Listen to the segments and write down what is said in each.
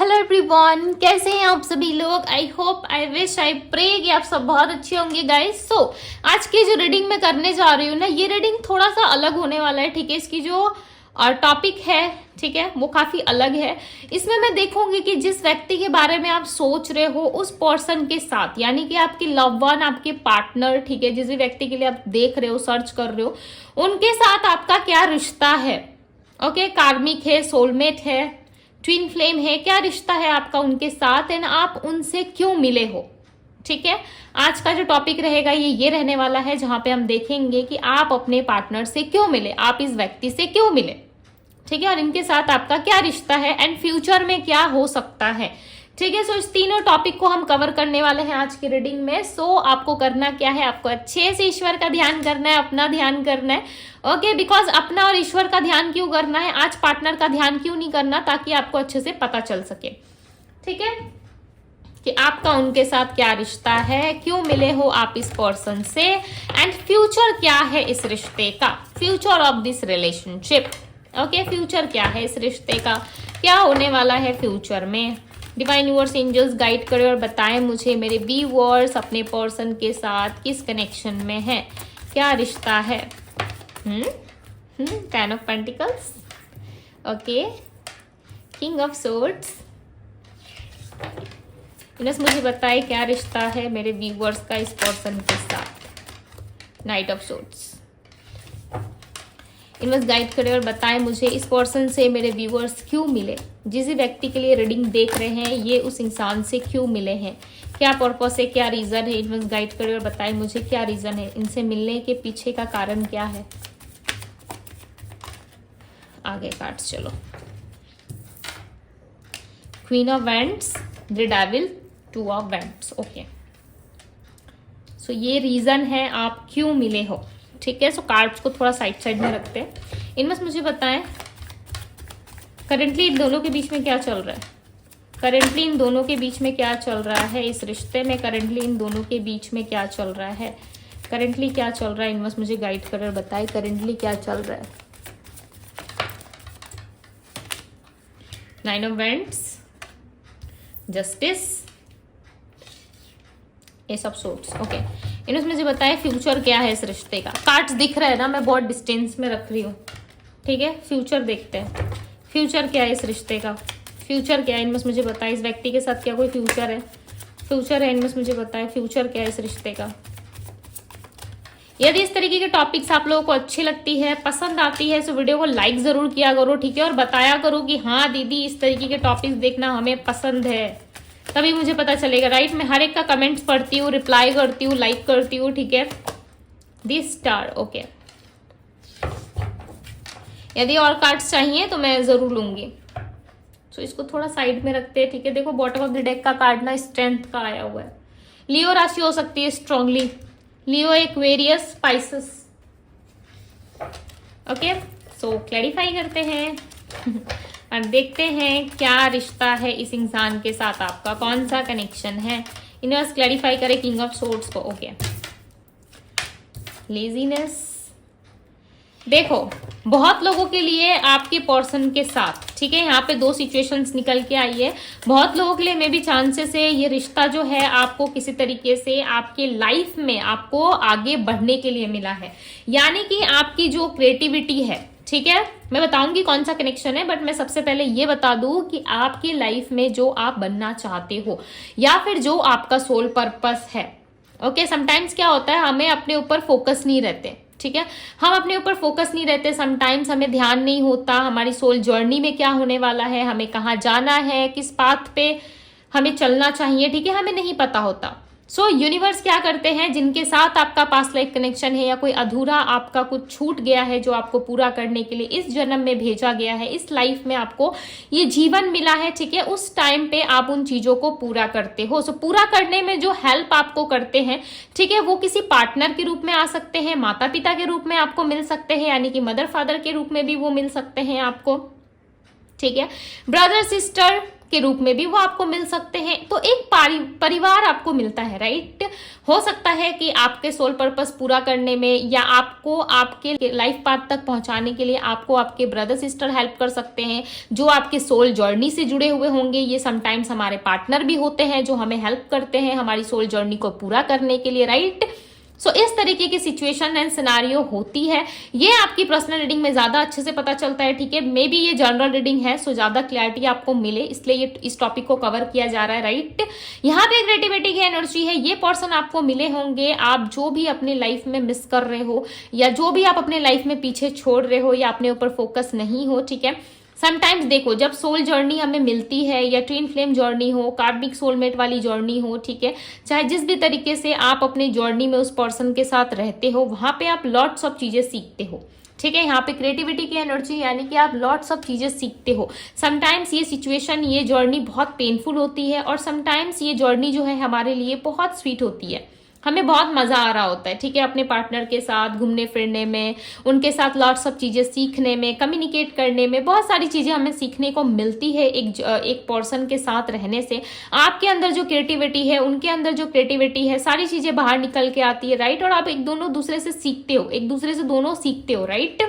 Hello everyone, कैसे हैं आप सभी लोग। I hope, I wish, I pray कि आप सब बहुत अच्छे होंगे गाइस। सो आज की जो रीडिंग मैं करने जा रही हूँ ना, ये रीडिंग थोड़ा सा अलग होने वाला है। ठीक है, इसकी जो टॉपिक है, ठीक है, वो काफी अलग है। इसमें मैं देखूंगी कि जिस व्यक्ति के बारे में आप सोच रहे हो उस पर्सन के साथ, यानी कि आपके लव वन, आपके पार्टनर, ठीक है, जिस भी व्यक्ति के लिए आप देख रहे हो, सर्च कर रहे हो, उनके साथ आपका क्या रिश्ता है। ओके, कार्मिक है, सोलमेट है, ट्विन फ्लेम है, क्या रिश्ता है आपका उनके साथ एंड आप उनसे क्यों मिले हो। ठीक है, आज का जो टॉपिक रहेगा ये रहने वाला है, जहां पे हम देखेंगे कि आप अपने पार्टनर से क्यों मिले, आप इस व्यक्ति से क्यों मिले। ठीक है, और इनके साथ आपका क्या रिश्ता है एंड फ्यूचर में क्या हो सकता है। ठीक है, सो इस तीनों टॉपिक को हम कवर करने वाले हैं आज की रीडिंग में। सो आपको करना क्या है, आपको अच्छे से ईश्वर का ध्यान करना है, अपना ध्यान करना है। ओके, बिकॉज अपना और ईश्वर का ध्यान क्यों करना है, आज पार्टनर का ध्यान क्यों नहीं करना, ताकि आपको अच्छे से पता चल सके। ठीक है, कि आपका उनके साथ क्या रिश्ता है, क्यों मिले हो आप इस पर्सन से एंड फ्यूचर क्या है इस रिश्ते का, future of this relationship. Okay, future क्या है इस रिश्ते का, क्या होने वाला है फ्यूचर में। डिवाइन यूनिवर्स, एंजल्स गाइड करें और बताएं मुझे, मेरे व्यूअर्स अपने पर्सन के साथ किस कनेक्शन में है, क्या रिश्ता है। Ten of pentacles, okay, king of swords. मुझे बताए क्या रिश्ता है मेरे व्यूअर्स का इस पर्सन के साथ। Night of swords. Inverse guide करें और बताएं मुझे, इस पर्सन से मेरे व्यूअर्स क्यों मिले, जिस व्यक्ति के लिए रीडिंग देख रहे हैं ये उस इंसान से क्यों मिले हैं, क्या पर्पस है, क्या रीजन है। इनवर्स गाइड करें और बताएं मुझे क्या रीजन है, इनसे मिलने के पीछे का कारण क्या है। आगे कार्ड्स चलो। Queen of wands, the devil, two of wands. Okay, so ये रीजन है आप क्यों मिले हो। ठीक है, सो कार्ड्स को थोड़ा साइड में रखते हैं। इनमें मुझे बताएं करेंटली इन दोनों के बीच में क्या चल रहा है, करेंटली इन दोनों के बीच में क्या चल रहा है, इस रिश्ते में करेंटली इन दोनों के बीच में क्या चल रहा है, करेंटली क्या चल रहा है। इनमें मुझे गाइड कर बताए करेंटली क्या चल रहा है। Nine of wands, justice, S of swords. Okay, इन्होंने मुझे बताया फ्यूचर क्या है इस रिश्ते का। कार्ड्स दिख रहा है ना, मैं बहुत डिस्टेंस में रख रही हूँ। ठीक है, फ्यूचर देखते हैं, फ्यूचर क्या है इस रिश्ते का, फ्यूचर क्या है। इनमें मुझे बताया इस व्यक्ति के साथ क्या कोई फ्यूचर है, फ्यूचर है। इनमें मुझे बताया फ्यूचर क्या है इस रिश्ते का। यदि इस तरीके के टॉपिक्स आप लोगों को अच्छी लगती है, पसंद आती है, तो वीडियो को लाइक जरूर किया करो। ठीक है, और बताया करो कि हाँ दीदी इस तरीके के टॉपिक्स देखना हमें पसंद है, तभी मुझे पता चलेगा। राइट, मैं हर एक का कमेंट्स पढ़ती हूँ, रिप्लाई करती हूँ, लाइक करती हूँ। ठीक है, दिस स्टार। ओके, यदि और कार्ड्स चाहिए तो मैं जरूर लूंगी। तो इसको थोड़ा साइड में रखते हैं। ठीक है, देखो बॉटम ऑफ द डेक का कार्ड ना स्ट्रेंथ का आया हुआ है। लियो राशि हो सकती है स्ट्रांगली, लियो, एक्वेरियस, स्पाइसेस। ओके, सो क्लैरिफाई करते हैं और देखते हैं क्या रिश्ता है इस इंसान के साथ, आपका कौन सा कनेक्शन है। यूनिवर्स क्लैरिफाई करे किंग ऑफ सोर्ड्स को। Okay, laziness. देखो बहुत लोगों के लिए आपके पर्सन के साथ, ठीक है, यहाँ पे दो सिचुएशंस निकल के आई है। बहुत लोगों के लिए मे भी चांसेस है ये रिश्ता जो है आपको किसी तरीके से आपके लाइफ में आपको आगे बढ़ने के लिए मिला है, यानी कि आपकी जो क्रिएटिविटी है। ठीक है, मैं बताऊंगी कौन सा कनेक्शन है, बट मैं सबसे पहले ये बता दूं कि आपकी लाइफ में जो आप बनना चाहते हो या फिर जो आपका सोल पर्पस है। ओके, समटाइम्स क्या होता है, हमें अपने ऊपर फोकस नहीं रहते। ठीक है, हम अपने ऊपर फोकस नहीं रहते, समटाइम्स हमें ध्यान नहीं होता हमारी सोल जर्नी में क्या होने वाला है, हमें कहाँ जाना है, किस पाथ पे हमें चलना चाहिए। ठीक है, हमें नहीं पता होता। सो यूनिवर्स क्या करते हैं, जिनके साथ आपका पास्ट लाइफ कनेक्शन है या कोई अधूरा आपका कुछ छूट गया है जो आपको पूरा करने के लिए इस जन्म में भेजा गया है, इस लाइफ में आपको ये जीवन मिला है। ठीक है, उस टाइम पे आप उन चीजों को पूरा करते हो। सो पूरा करने में जो हेल्प आपको करते हैं, ठीक है, वो किसी पार्टनर के रूप में आ सकते हैं, माता पिता के रूप में आपको मिल सकते हैं, यानी कि मदर फादर के रूप में भी वो मिल सकते हैं आपको। ठीक है, ब्रदर सिस्टर, के रूप में भी वो आपको मिल सकते हैं। तो एक परिवार आपको मिलता है, राइट। हो सकता है कि आपके सोल पर्पस पूरा करने में या आपको आपके लाइफ पाथ तक पहुंचाने के लिए आपको आपके ब्रदर सिस्टर हेल्प कर सकते हैं, जो आपके सोल जर्नी से जुड़े हुए होंगे। ये समटाइम्स हमारे पार्टनर भी होते हैं जो हमें हेल्प करते हैं हमारी सोल जर्नी को पूरा करने के लिए, राइट। सो इस तरीके की सिचुएशन एंड सिनारियो होती है। ये आपकी पर्सनल रीडिंग में ज्यादा अच्छे से पता चलता है, ठीक है। मे बी ये जनरल रीडिंग है, सो ज्यादा क्लैरिटी आपको मिले, इसलिए ये इस टॉपिक को कवर किया जा रहा है, राइट। यहाँ पे क्रिएटिविटी की एनर्जी है। ये पर्सन आपको मिले होंगे, आप जो भी अपनी लाइफ में मिस कर रहे हो या जो भी आप अपने लाइफ में पीछे छोड़ रहे हो या अपने ऊपर फोकस नहीं हो, ठीक है। समटाइम्स देखो, जब सोल जर्नी हमें मिलती है या ट्विन फ्लेम जर्नी हो, कार्मिक सोलमेट वाली जर्नी हो, ठीक है, चाहे जिस भी तरीके से आप अपनी जर्नी में उस पर्सन के साथ रहते हो, वहां पे आप लॉट्स ऑफ चीजें सीखते हो, ठीक है। यहाँ पे क्रिएटिविटी की एनर्जी यानी कि आप लॉट्स ऑफ चीजें सीखते हो। समटाइम्स ये सिचुएशन, ये जर्नी बहुत पेनफुल होती है और समटाइम्स ये जर्नी जो है हमारे लिए बहुत स्वीट होती है, हमें बहुत मजा आ रहा होता है, ठीक है, अपने पार्टनर के साथ घूमने फिरने में, उनके साथ लॉट्स ऑफ चीजें सीखने में, कम्युनिकेट करने में, बहुत सारी चीजें हमें सीखने को मिलती है एक पर्सन के साथ रहने से। आपके अंदर जो क्रिएटिविटी है, उनके अंदर जो क्रिएटिविटी है, सारी चीजें बाहर निकल के आती है, राइट। और आप एक दूसरे से सीखते हो, एक दूसरे से दोनों सीखते हो, राइट।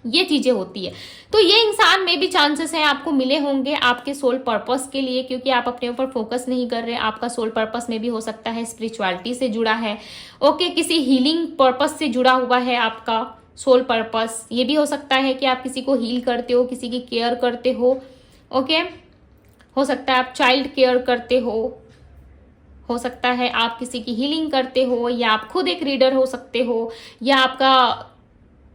ये चीजें होती है। तो ये इंसान में भी चांसेस हैं आपको मिले होंगे आपके सोल पर्पस के लिए, क्योंकि आप अपने ऊपर फोकस नहीं कर रहे। आपका सोल पर्पस में भी हो सकता है स्पिरिचुअलिटी से जुड़ा है, ओके, किसी हीलिंग पर्पस से जुड़ा हुआ है आपका सोल पर्पस। ये भी हो सकता है कि आप किसी को हील करते हो, किसी की केयर करते हो, ओके। हो सकता है आप चाइल्ड केयर करते हो सकता है आप किसी की हीलिंग करते हो, या आप खुद एक रीडर हो सकते हो, या आपका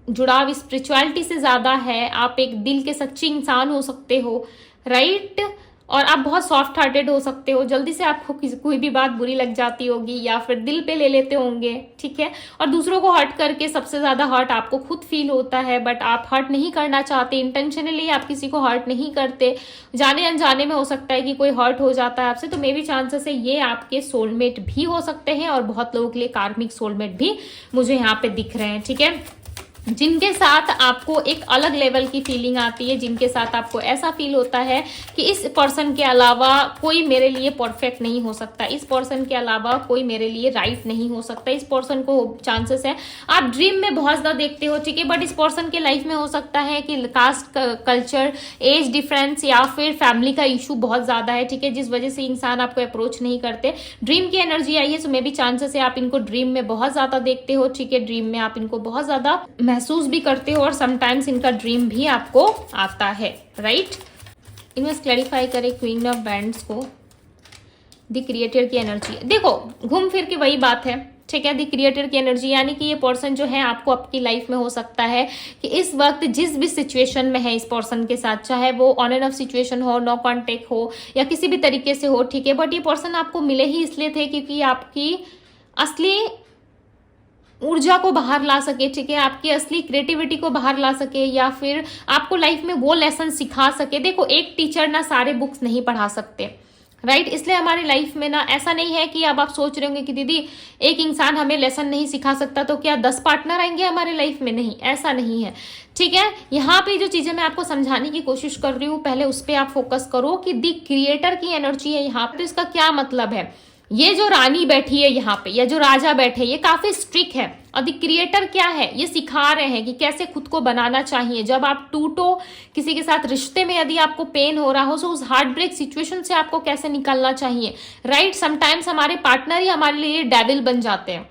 जुड़ाव स्पिरिचुअलिटी से ज्यादा है, आप एक दिल के सच्चे इंसान हो सकते हो, राइट। और आप बहुत सॉफ्ट हार्टेड हो सकते हो, जल्दी से आपको कोई भी बात बुरी लग जाती होगी या फिर दिल पे ले लेते होंगे, ठीक है। और दूसरों को हर्ट करके सबसे ज्यादा हर्ट आपको खुद फील होता है, बट आप हर्ट नहीं करना चाहते, इंटेंशनली आप किसी को हर्ट नहीं करते, जाने अनजाने में हो सकता है कि कोई हर्ट हो जाता है आपसे। तो मे बी चांसेस है ये आपके सोलमेट भी हो सकते हैं, और बहुत लोगों के लिए कार्मिक सोलमेट भी मुझे यहाँ पे दिख रहे हैं, ठीक है, जिनके साथ आपको एक अलग लेवल की फीलिंग आती है, जिनके साथ आपको ऐसा फील होता है कि इस पर्सन के अलावा कोई मेरे लिए परफेक्ट नहीं हो सकता, इस पर्सन के अलावा कोई मेरे लिए राइट नहीं हो सकता। इस पर्सन को चांसेस है आप ड्रीम में बहुत ज्यादा देखते हो, ठीक है, बट इस पर्सन के लाइफ में हो सकता है कि कास्ट, कल्चर, एज डिफरेंस या फिर फैमिली का इशू बहुत ज्यादा है, ठीक है, जिस वजह से इंसान आपको अप्रोच नहीं करते। ड्रीम की एनर्जी आई है, सो मे बी चांसेस है आप इनको ड्रीम में बहुत ज्यादा देखते हो, ठीक है, ड्रीम में आप इनको बहुत ज्यादा महसूस भी करते हो, और समटाइम्स इनका ड्रीम भी आपको आता है, राइट। इनमें क्लैरिफाई करें क्वीन ऑफ बैंड्स को, द क्रिएटर की एनर्जी। देखो, घूम फिर के वही बात है, ठीक है, द क्रिएटर की एनर्जी यानी कि ये पर्सन जो है आपको आपकी लाइफ में हो सकता है कि इस वक्त जिस भी सिचुएशन में है इस पर्सन के साथ, चाहे वो ऑन एंड ऑफ सिचुएशन हो, नो कॉन्टेक्ट हो या किसी भी तरीके से हो, ठीक है, बट ये पर्सन आपको मिले ही इसलिए थे क्योंकि आपकी असली ऊर्जा को बाहर ला सके, ठीक है, आपकी असली क्रिएटिविटी को बाहर ला सके, या फिर आपको लाइफ में वो लेसन सिखा सके। देखो, एक टीचर ना सारे बुक्स नहीं पढ़ा सकते, राइट। इसलिए हमारी लाइफ में ना ऐसा नहीं है कि अब आप सोच रहे होंगे कि दीदी एक इंसान हमें लेसन नहीं सिखा सकता तो क्या 10 पार्टनर आएंगे हमारे लाइफ में? नहीं, ऐसा नहीं है, ठीक है। यहाँ पे जो चीजें मैं आपको समझाने की कोशिश कर रही हूँ, पहले उस पर आप फोकस करो कि दी क्रिएटर की एनर्जी है यहाँ पे, तो इसका क्या मतलब है। ये जो रानी बैठी है यहाँ पे या जो राजा बैठे, ये काफी स्ट्रिक्ट है, और द क्रिएटर क्या है, ये सिखा रहे हैं कि कैसे खुद को बनाना चाहिए। जब आप टूटो किसी के साथ रिश्ते में, यदि आपको पेन हो रहा हो, तो उस हार्ट ब्रेक सिचुएशन से आपको कैसे निकलना चाहिए, राइट। समटाइम्स हमारे पार्टनर ही हमारे लिए डेविल बन जाते हैं,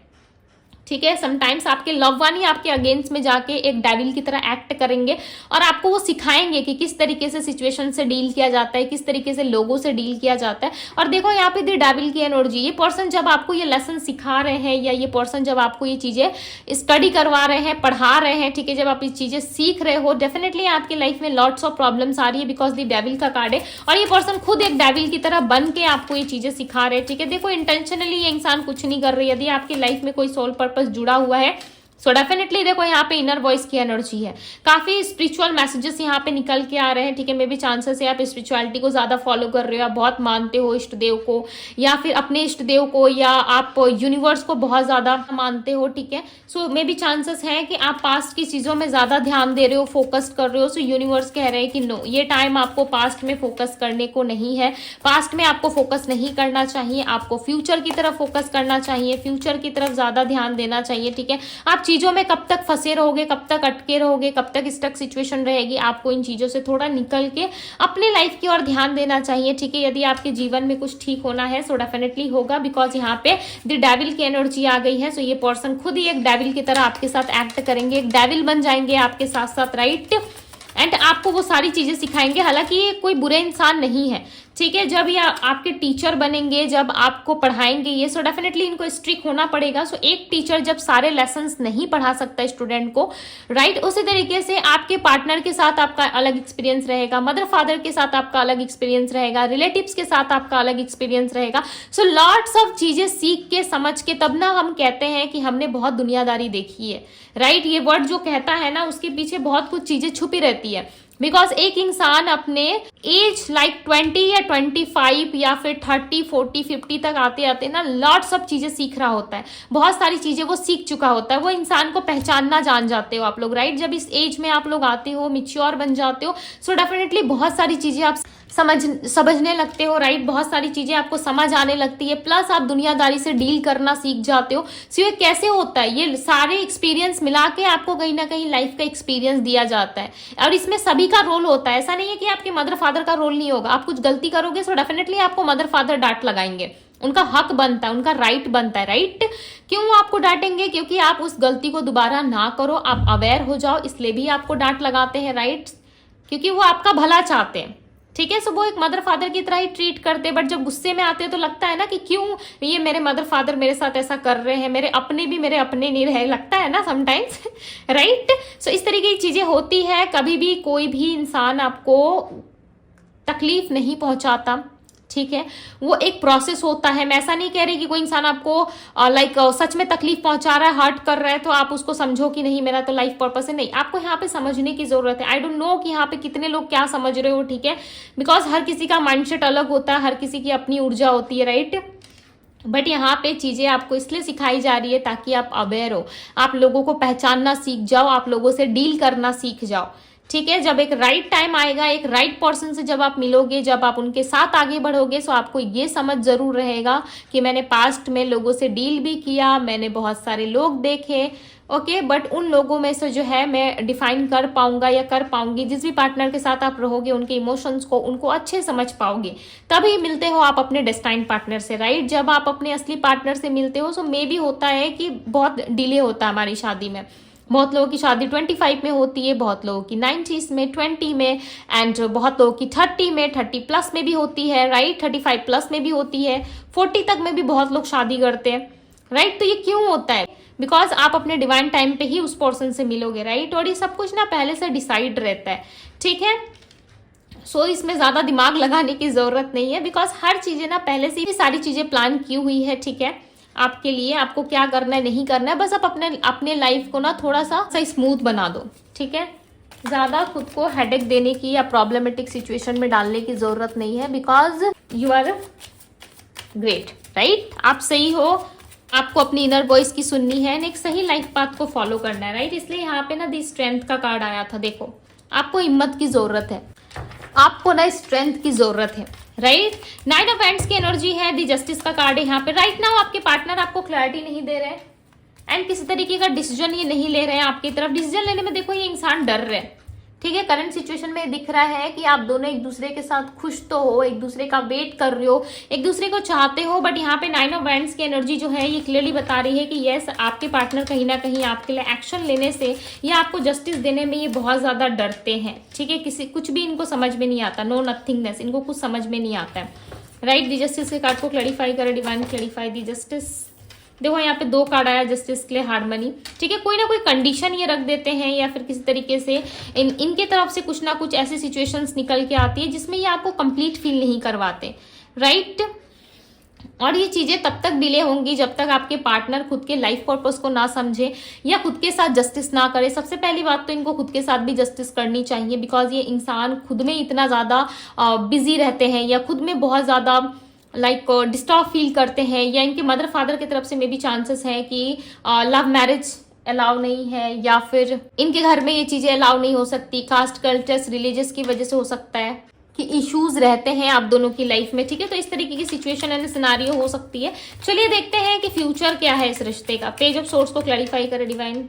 ठीक है। समटाइम्स आपके लव वन ही आपके अगेंस्ट में जाके एक डेविल की तरह एक्ट करेंगे, और आपको वो सिखाएंगे कि किस तरीके से सिचुएशन से डील किया जाता है, किस तरीके से लोगों से डील किया जाता है। और देखो यहाँ पे दी डेविल की एनर्जी, ये पर्सन जब आपको ये लेसन सिखा रहे हैं, या ये पर्सन जब आपको ये चीजें स्टडी करवा रहे हैं, पढ़ा रहे हैं, ठीक है, जब आप ये चीजें सीख रहे हो, डेफिनेटली आपकी लाइफ में लॉट्स ऑफ प्रॉब्लम्स आ रही है, बिकॉज दी डेविल का कार्ड है, और ये पर्सन खुद एक डेविल की तरह बन के आपको ये चीजें सिखा रहे हैं, ठीक है। देखो, इंटेंशनली ये इंसान कुछ नहीं कर रही। यदि आपकी लाइफ में कोई सोल पर्पस जुड़ा हुआ है, सो डेफिनेटली देखो यहाँ पे इनर वॉइस की एनर्जी है, काफी स्पिरिचुअल मैसेजेस यहाँ पे निकल के आ रहे हैं, ठीक है। मे बी चांसेस है आप स्पिरिचुअलिटी को ज्यादा फॉलो कर रहे हो, आप बहुत मानते हो इष्ट देव को या फिर अपने इष्ट देव को, या आप यूनिवर्स को बहुत ज्यादा मानते हो, ठीक है। सो मे बी चांसेस है कि आप पास्ट की चीजों में ज्यादा ध्यान दे रहे हो, फोकस कर रहे हो। सो यूनिवर्स कह रहे हैं कि नो, ये टाइम आपको पास्ट में फोकस करने को नहीं है, पास्ट में आपको फोकस नहीं करना चाहिए, आपको फ्यूचर की तरफ फोकस करना चाहिए, फ्यूचर की तरफ ज्यादा ध्यान देना चाहिए, ठीक है। आप चीजों में कब तक फंसे रहोगे, कब तक अटके रहोगे, कब तक स्टक सिचुएशन रहेगी, आपको इन चीजों से थोड़ा निकल के अपने लाइफ की ओर ध्यान देना चाहिए, ठीक है। यदि आपके जीवन में कुछ ठीक होना है सो डेफिनेटली होगा, बिकॉज यहाँ पे द डेविल की एनर्जी आ गई है। सो ये पर्सन खुद ही एक डेविल की तरह आपके साथ एक्ट करेंगे, एक डेविल बन जाएंगे आपके साथ साथ, राइट। एंड आपको वो सारी चीजें सिखाएंगे, हालांकि ये कोई बुरे इंसान नहीं है, ठीक है। जब ये आपके टीचर बनेंगे, जब आपको पढ़ाएंगे ये, सो डेफिनेटली इनको स्ट्रिक्ट होना पड़ेगा। सो एक टीचर जब सारे लेसन्स नहीं पढ़ा सकता स्टूडेंट को, राइट, उसी तरीके से आपके पार्टनर के साथ आपका अलग एक्सपीरियंस रहेगा, मदर फादर के साथ आपका अलग एक्सपीरियंस रहेगा, रिलेटिव्स के साथ आपका अलग एक्सपीरियंस रहेगा। सो लॉट्स ऑफ चीजें सीख के समझ के तब ना हम कहते हैं कि हमने बहुत दुनियादारी देखी है, राइट। ये वर्ड जो कहता है ना, उसके पीछे बहुत कुछ चीजें छुपी रहती है, बिकॉज एक इंसान अपने एज लाइक 20 या 25 या फिर 30, 40, 50 तक आते आते ना लॉट्स ऑफ चीजें सीख रहा होता है, बहुत सारी चीजें वो सीख चुका होता है, वो इंसान को पहचानना जान जाते हो आप लोग, राइट। जब इस एज में आप लोग आते हो, मिच्योर बन जाते हो, सो डेफिनेटली बहुत सारी चीजें आप समझने लगते हो, राइट। बहुत सारी चीजें आपको समझ आने लगती है, प्लस आप दुनियादारी से डील करना सीख जाते हो। सो ये कैसे होता है, ये सारे एक्सपीरियंस मिला के आपको कहीं ना कहीं लाइफ का एक्सपीरियंस दिया जाता है, और इसमें सभी का रोल होता है। ऐसा नहीं है कि आपके मदर फादर का रोल नहीं होगा, आप कुछ गलती करोगे सो डेफिनेटली आपको मदर फादर डांट लगाएंगे, उनका हक बनता है, उनका राइट बनता है, राइट। क्यों वो आपको डांटेंगे? क्योंकि आप उस गलती को दोबारा ना करो, आप अवेयर हो जाओ, इसलिए भी आपको डांट लगाते हैं, राइट, क्योंकि वो आपका भला चाहते हैं, ठीक है। सो वो एक मदर फादर की तरह ही ट्रीट करते हैं, बट जब गुस्से में आते हैं तो लगता है ना कि क्यों ये मेरे मदर फादर मेरे साथ ऐसा कर रहे हैं, मेरे अपने भी मेरे अपने नहीं रहे, लगता है ना समटाइम्स, राइट। सो इस तरीके की चीजें होती है। कभी भी कोई भी इंसान आपको तकलीफ नहीं पहुंचाता, ठीक है। वो एक प्रोसेस होता है। मैं ऐसा नहीं कह रही कि कोई इंसान आपको लाइक सच में तकलीफ पहुंचा रहा है, हर्ट कर रहा है, तो आप उसको समझो कि नहीं मेरा तो लाइफ पर्पस है, नहीं, आपको यहाँ पे समझने की जरूरत है। आई डोंट नो कि यहाँ पे कितने लोग क्या समझ रहे हो, ठीक है, बिकॉज हर किसी का माइंडसेट अलग होता है, हर किसी की अपनी ऊर्जा होती है, राइट। बट यहाँ पे चीजें आपको इसलिए सिखाई जा रही है ताकि आप अवेयर हो, आप लोगों को पहचानना सीख जाओ, आप लोगों से डील करना सीख जाओ, ठीक है। जब एक राइट टाइम आएगा, एक राइट पर्सन से जब आप मिलोगे, जब आप उनके साथ आगे बढ़ोगे, सो आपको ये समझ जरूर रहेगा कि मैंने पास्ट में लोगों से डील भी किया, मैंने बहुत सारे लोग देखे, ओके, बट उन लोगों में से जो है मैं डिफाइन कर पाऊंगा या कर पाऊंगी, जिस भी पार्टनर के साथ आप रहोगे उनके इमोशंस को, उनको अच्छे समझ पाओगे, तभी मिलते हो आप अपने डेस्टाइन पार्टनर से, राइट। जब आप अपने असली पार्टनर से मिलते हो, सो मे भी होता है कि बहुत डिले होता है हमारी शादी में। बहुत लोगों की शादी 25 में होती है, बहुत लोगों की 90s में, 20 में, एंड बहुत लोगों की 30 में, 30 प्लस में भी होती है, राइट, 35 प्लस में भी होती है, 40 तक में भी बहुत लोग शादी करते हैं, राइट। तो ये क्यों होता है? बिकॉज आप अपने डिवाइन टाइम पे ही उस पर्सन से मिलोगे, राइट। और ये सब कुछ ना पहले से डिसाइड रहता है, ठीक है। सो इसमें ज्यादा दिमाग लगाने की जरूरत नहीं है, बिकॉज हर चीजें ना पहले से ही सारी चीजें प्लान की हुई है, ठीक है। आपके लिए आपको क्या करना है, नहीं करना है, बस आप अपने लाइफ को ना थोड़ा सा स्मूथ बना दो, ठीक है। ज्यादा खुद को हेडेक देने की या प्रॉब्लमेटिक सिचुएशन में डालने की जरूरत नहीं है, because you are great, right. आप सही हो, आपको अपनी इनर वॉइस की सुननी है, एक सही लाइफ पाथ को फॉलो करना है, राइट। इसलिए यहाँ पे ना दी स्ट्रेंथ का कार्ड आया था। देखो, आपको हिम्मत की जरूरत है, आपको ना स्ट्रेंथ की जरूरत है, राइट। नाइट ऑफ एंड्स की एनर्जी है, दी जस्टिस का कार्ड है यहाँ पे। राइट नाउ आपके पार्टनर आपको क्लैरिटी नहीं दे रहे एंड किसी तरीके का डिसीजन ये नहीं ले रहे हैं आपकी तरफ। डिसीजन लेने में देखो ये इंसान डर रहे हैं, ठीक है। करंट सिचुएशन में दिख रहा है कि आप दोनों एक दूसरे के साथ खुश तो हो, एक दूसरे का वेट कर रहे हो, एक दूसरे को चाहते हो, बट यहाँ पे 9 ऑफ वैंड्स की एनर्जी जो है ये क्लियरली बता रही है कि यस, आपके पार्टनर कहीं ना कहीं आपके लिए एक्शन लेने से या आपको जस्टिस देने में ये बहुत ज्यादा डरते हैं, ठीक है। किसी कुछ भी इनको समझ में नहीं आता, नो नथिंगनेस, इनको कुछ समझ में नहीं आता है, राइट। दी जस्टिस के कार्ड को क्लैरिफाई करे, डिवाइन क्लैरिफाई दी जस्टिस। देखो यहाँ पे 2 कार्ड आया जस्टिस के लिए, हार्मनी, ठीक है। कोई ना कोई कंडीशन ये रख देते हैं या फिर किसी तरीके से इनके तरफ से कुछ ना कुछ ऐसी सिचुएशंस निकल के आती है जिसमें ये आपको कंप्लीट फील नहीं करवाते, राइट। और ये चीजें तब तक डिले होंगी जब तक आपके पार्टनर खुद के लाइफ पर्पस को ना समझे या खुद के साथ जस्टिस ना करे। सबसे पहली बात तो इनको खुद के साथ भी जस्टिस करनी चाहिए, बिकॉज ये इंसान खुद में इतना ज़्यादा बिजी रहते हैं या खुद में बहुत ज़्यादा डिस्टर्ब फील करते हैं, या इनके मदर फादर की तरफ से मे भी चांसेस है कि लव मैरिज अलाउ नहीं है, या फिर इनके घर में ये चीज़ें अलाउ नहीं हो सकती, कास्ट कल्चर्स रिलीजियस की वजह से हो सकता है कि इश्यूज रहते हैं आप दोनों की लाइफ में, ठीक है। तो इस तरीके की सिचुएशन एंड सिनारियो हो सकती है। चलिए देखते हैं कि फ्यूचर क्या है इस रिश्ते का। पेज ऑफ सोर्स को क्लैरिफाई करे डिवाइन,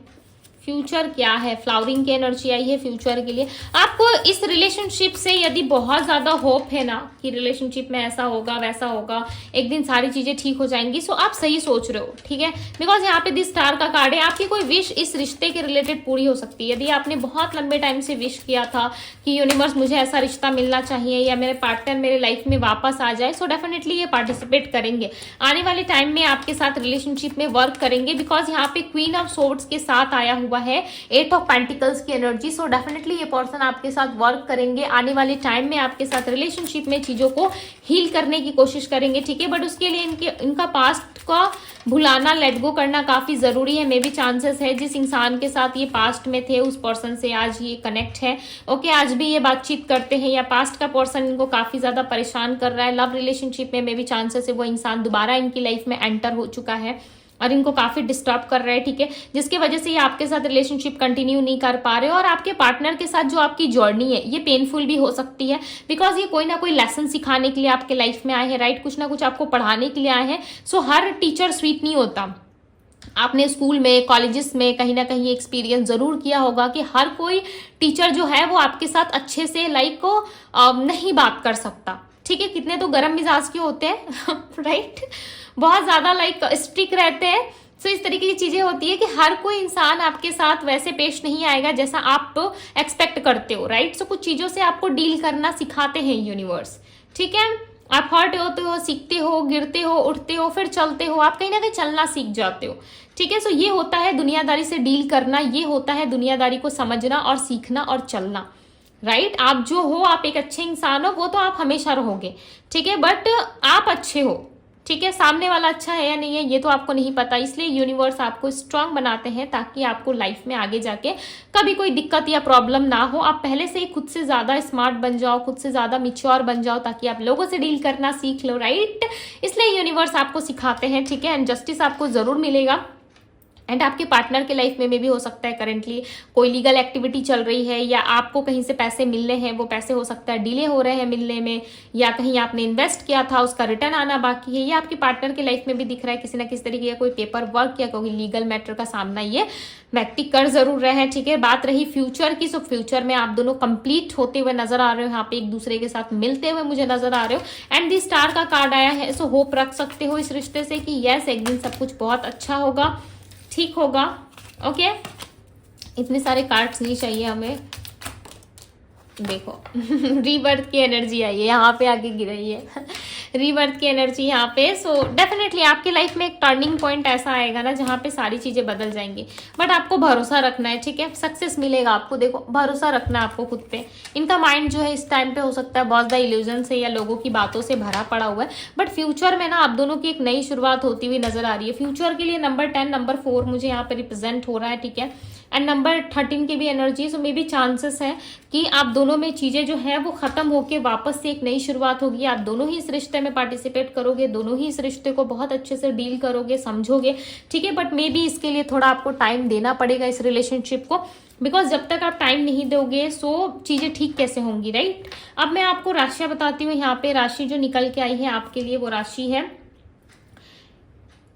फ्यूचर क्या है। फ्लावरिंग की एनर्जी आई है फ्यूचर के लिए। आपको इस रिलेशनशिप से यदि बहुत ज्यादा होप है ना कि रिलेशनशिप में ऐसा होगा वैसा होगा, एक दिन सारी चीजें ठीक हो जाएंगी, सो आप सही सोच रहे हो, ठीक है। बिकॉज यहाँ पे दिस स्टार का कार्ड है, आपकी कोई विश इस रिश्ते के रिलेटेड पूरी हो सकती है। यदि आपने बहुत लंबे टाइम से विश किया था कि यूनिवर्स मुझे ऐसा रिश्ता मिलना चाहिए या मेरे पार्टनर मेरे लाइफ में वापस आ जाए, सो डेफिनेटली ये पार्टिसिपेट करेंगे आने वाले टाइम में, आपके साथ रिलेशनशिप में वर्क करेंगे। बिकॉज यहाँ पे क्वीन ऑफ सोर्ड्स के साथ आया हुआ है 8 ऑफ पेंटिकल्स की एनर्जी। सो डेफिनेटली ये पर्सन आपके साथ वर्क करेंगे आने वाले टाइम में, आपके साथ रिलेशनशिप में चीजों को हील करने की कोशिश करेंगे, ठीक है। बट उसके लिए इनका पास्ट का भुलाना, लेट गो करना काफी जरूरी है। मे भी चांसेस है जिस इंसान के साथ ये पास्ट में थे उस पर्सन से आज ये कनेक्ट है, ओके, आज भी ये बातचीत करते हैं, या पास्ट का पर्सन इनको काफी ज्यादा परेशान कर रहा है। लव रिलेशनशिप में मे भी चांसेस है वो इंसान दोबारा इनकी लाइफ में एंटर हो चुका है और इनको काफी डिस्टर्ब कर रहा है, ठीक है, जिसकी वजह से ये आपके साथ रिलेशनशिप कंटिन्यू नहीं कर पा रहे। और आपके पार्टनर के साथ जो आपकी जर्नी है ये पेनफुल भी हो सकती है, बिकॉज ये कोई ना कोई लेसन सिखाने के लिए आपके लाइफ में आए हैं, राइट, कुछ ना कुछ आपको पढ़ाने के लिए आए हैं। सो हर टीचर स्वीट नहीं होता। आपने स्कूल में, कॉलेजेस में कहीं ना कहीं एक्सपीरियंस जरूर किया होगा कि हर कोई टीचर जो है वो आपके साथ अच्छे से नहीं बात कर सकता, ठीक है। कितने तो गर्म मिजाज के होते हैं राइट, बहुत ज्यादा स्ट्रिक्ट रहते हैं। सो इस तरीके की चीजें होती है कि हर कोई इंसान आपके साथ वैसे पेश नहीं आएगा जैसा आप एक्सपेक्ट करते हो, राइट। सो कुछ चीजों से आपको डील करना सिखाते हैं यूनिवर्स, ठीक है। आप हर्ट होते हो, सीखते हो, गिरते हो, उठते हो, फिर चलते हो, आप कहीं ना कहीं चलना सीख जाते हो, ठीक है। सो ये होता है दुनियादारी से डील करना, ये होता है दुनियादारी को समझना और सीखना और चलना, राइट। आप जो हो, आप एक अच्छे इंसान हो, वो तो आप हमेशा रहोगे, ठीक है, बट आप अच्छे हो, ठीक है। सामने वाला अच्छा है या नहीं है ये तो आपको नहीं पता, इसलिए यूनिवर्स आपको स्ट्रांग बनाते हैं ताकि आपको लाइफ में आगे जाके कभी कोई दिक्कत या प्रॉब्लम ना हो। आप पहले से ही खुद से ज्यादा स्मार्ट बन जाओ, खुद से ज्यादा मिच्योर बन जाओ, ताकि आप लोगों से डील करना सीख लो, राइट। इसलिए यूनिवर्स आपको सिखाते हैं, ठीक है। एंड जस्टिस आपको जरूर मिलेगा। एंड आपके पार्टनर के लाइफ में भी हो सकता है करेंटली कोई लीगल एक्टिविटी चल रही है, या आपको कहीं से पैसे मिलने हैं, वो पैसे हो सकता है डिले हो रहे हैं मिलने में, या कहीं आपने इन्वेस्ट किया था उसका रिटर्न आना बाकी है, या आपके पार्टनर के लाइफ में भी दिख रहा है किसी ना किसी तरीके का कोई पेपर वर्क या कोई लीगल मैटर का सामना ये व्यक्ति कर जरूर रहे हैं, ठीक है। बात रही फ्यूचर की, सो फ्यूचर में आप दोनों कंप्लीट होते हुए नजर आ रहे हो, यहाँ पे एक दूसरे के साथ मिलते हुए मुझे नजर आ रहे हो। एंड दी स्टार का कार्ड आया है, सो होप रख सकते हो इस रिश्ते से कि यस एक दिन सब कुछ बहुत अच्छा होगा, ठीक होगा, ओके। इतने सारे कार्ड्स नहीं चाहिए हमें, देखो रीबर्थ की एनर्जी आई है यहाँ पे आके गिर रही है रीबर्थ की एनर्जी यहाँ पे। सो डेफिनेटली आपकी लाइफ में एक टर्निंग पॉइंट ऐसा आएगा ना जहाँ पे सारी चीजें बदल जाएंगी, बट आपको भरोसा रखना है, ठीक है। सक्सेस मिलेगा आपको, देखो भरोसा रखना है आपको खुद पे। इनका माइंड जो है इस टाइम पे हो सकता है बहुत ज्यादा इल्यूजन से या लोगों की बातों से भरा पड़ा हुआ है, बट फ्यूचर में ना आप दोनों की एक नई शुरुआत होती हुई नजर आ रही है। फ्यूचर के लिए नंबर 10, नंबर 4 मुझे यहाँ पे रिप्रेजेंट हो रहा है, ठीक है। एंड नंबर 13 की भी energy, so may be chances है कि आप दोनों में चीजें जो है वो खत्म होके वापस से एक नई शुरुआत होगी। आप दोनों ही इस रिश्ते में पार्टिसिपेट करोगे, दोनों ही इस रिश्ते को बहुत अच्छे से डील करोगे, समझोगे, ठीक है। बट मे बी इसके लिए थोड़ा आपको टाइम देना पड़ेगा इस रिलेशनशिप को, बिकॉज जब तक आप टाइम नहीं दोगे सो चीजें ठीक कैसे होंगी, राइट। अब मैं आपको राशियां बताती हूँ। यहाँ पे राशि जो निकल के आई है आपके लिए वो राशि है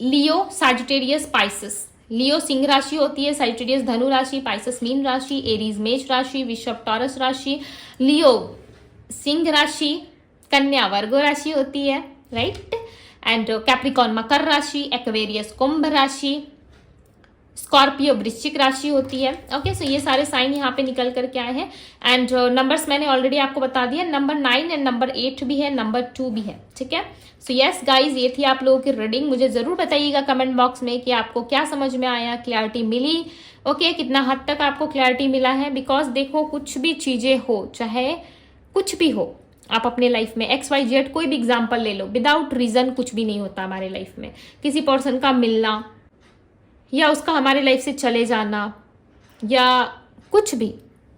लियो, सैजिटेरियस, पाइसेस। लियो सिंह राशि होती है, सैजिटेरियस धनु राशि, पाइसेस मीन राशि, एरीज मेष राशि, वृषभ टॉरस राशि, लियो सिंह राशि, कन्या वर्ग राशि होती है, राइट। एंड कैप्रिकॉन मकर राशि, एक्वेरियस कुंभ राशि, स्कॉर्पियो वृश्चिक राशि होती है, ओके। सो ये सारे साइन यहाँ पे निकल करके आए हैं। एंड नंबर्स मैंने ऑलरेडी आपको बता दिया, नंबर 9 एंड नंबर 8 भी है, नंबर 2 भी है, ठीक है। सो यस गाइज, ये थी आप लोगों की रीडिंग। मुझे जरूर बताइएगा कमेंट बॉक्स में कि आपको क्या समझ में आया, क्लैरिटी मिली, ओके, कितना हद तक आपको क्लैरिटी मिला है। बिकॉज देखो कुछ भी चीजें हो, चाहे कुछ भी हो, आप अपने लाइफ में XYZ कोई भी एग्जाम्पल ले लो, विदाउट रीजन कुछ भी नहीं होता हमारे लाइफ में। किसी पर्सन का मिलना या उसका हमारे लाइफ से चले जाना या कुछ भी,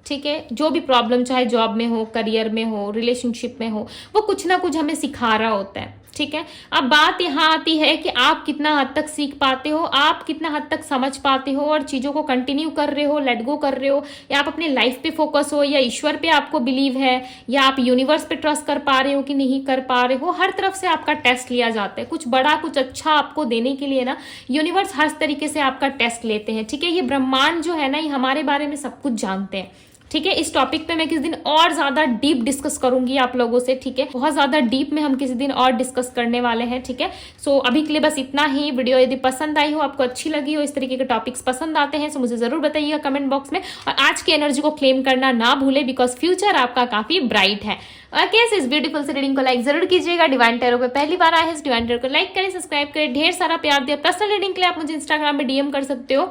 ठीक है, जो भी प्रॉब्लम चाहे जॉब में हो, करियर में हो, रिलेशनशिप में हो, वो कुछ ना कुछ हमें सिखा रहा होता है, ठीक है। अब बात यहाँ आती है कि आप कितना हद तक सीख पाते हो, आप कितना हद तक समझ पाते हो और चीज़ों को कंटिन्यू कर रहे हो, लेट गो कर रहे हो, या आप अपने लाइफ पे फोकस हो, या ईश्वर पे आपको बिलीव है, या आप यूनिवर्स पे ट्रस्ट कर पा रहे हो कि नहीं कर पा रहे हो। हर तरफ से आपका टेस्ट लिया जाता है। कुछ बड़ा, कुछ अच्छा आपको देने के लिए ना यूनिवर्स हर तरीके से आपका टेस्ट लेते हैं, ठीक है। ये ब्रह्मांड जो है ना, ये हमारे बारे में सब कुछ जानते हैं, ठीक है। इस टॉपिक पे मैं किसी दिन और ज्यादा डीप डिस्कस करूंगी आप लोगों से, ठीक है। बहुत ज्यादा डीप में हम किसी दिन और डिस्कस करने वाले हैं, ठीक है। सो अभी के लिए बस इतना ही। वीडियो यदि पसंद आई हो, आपको अच्छी लगी हो, इस तरीके के टॉपिक्स पसंद आते हैं, तो मुझे जरूर बताइएगा कमेंट बॉक्स में। और आज की एनर्जी को क्लेम करना ना भूले, बिकॉज फ्यूचर आपका काफी ब्राइट है। ओके, इस ब्यूटीफुल से रीडिंग को लाइक जरूर कीजिएगा। डिवाइन टैरो पे पहली बार आए हैं, डिवाइन टैरो को लाइक करें, सब्सक्राइब करें, ढेर सारा प्यार दिया। पर्सनल रीडिंग के लिए आप मुझे इंस्टाग्राम में DM कर सकते हो।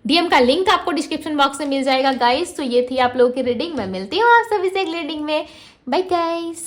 DM का लिंक आपको डिस्क्रिप्शन बॉक्स में मिल जाएगा गाइस। तो ये थी आप लोगों की रीडिंग। मैं मिलती हूँ आप सभी से एक रीडिंग में। Bye guys.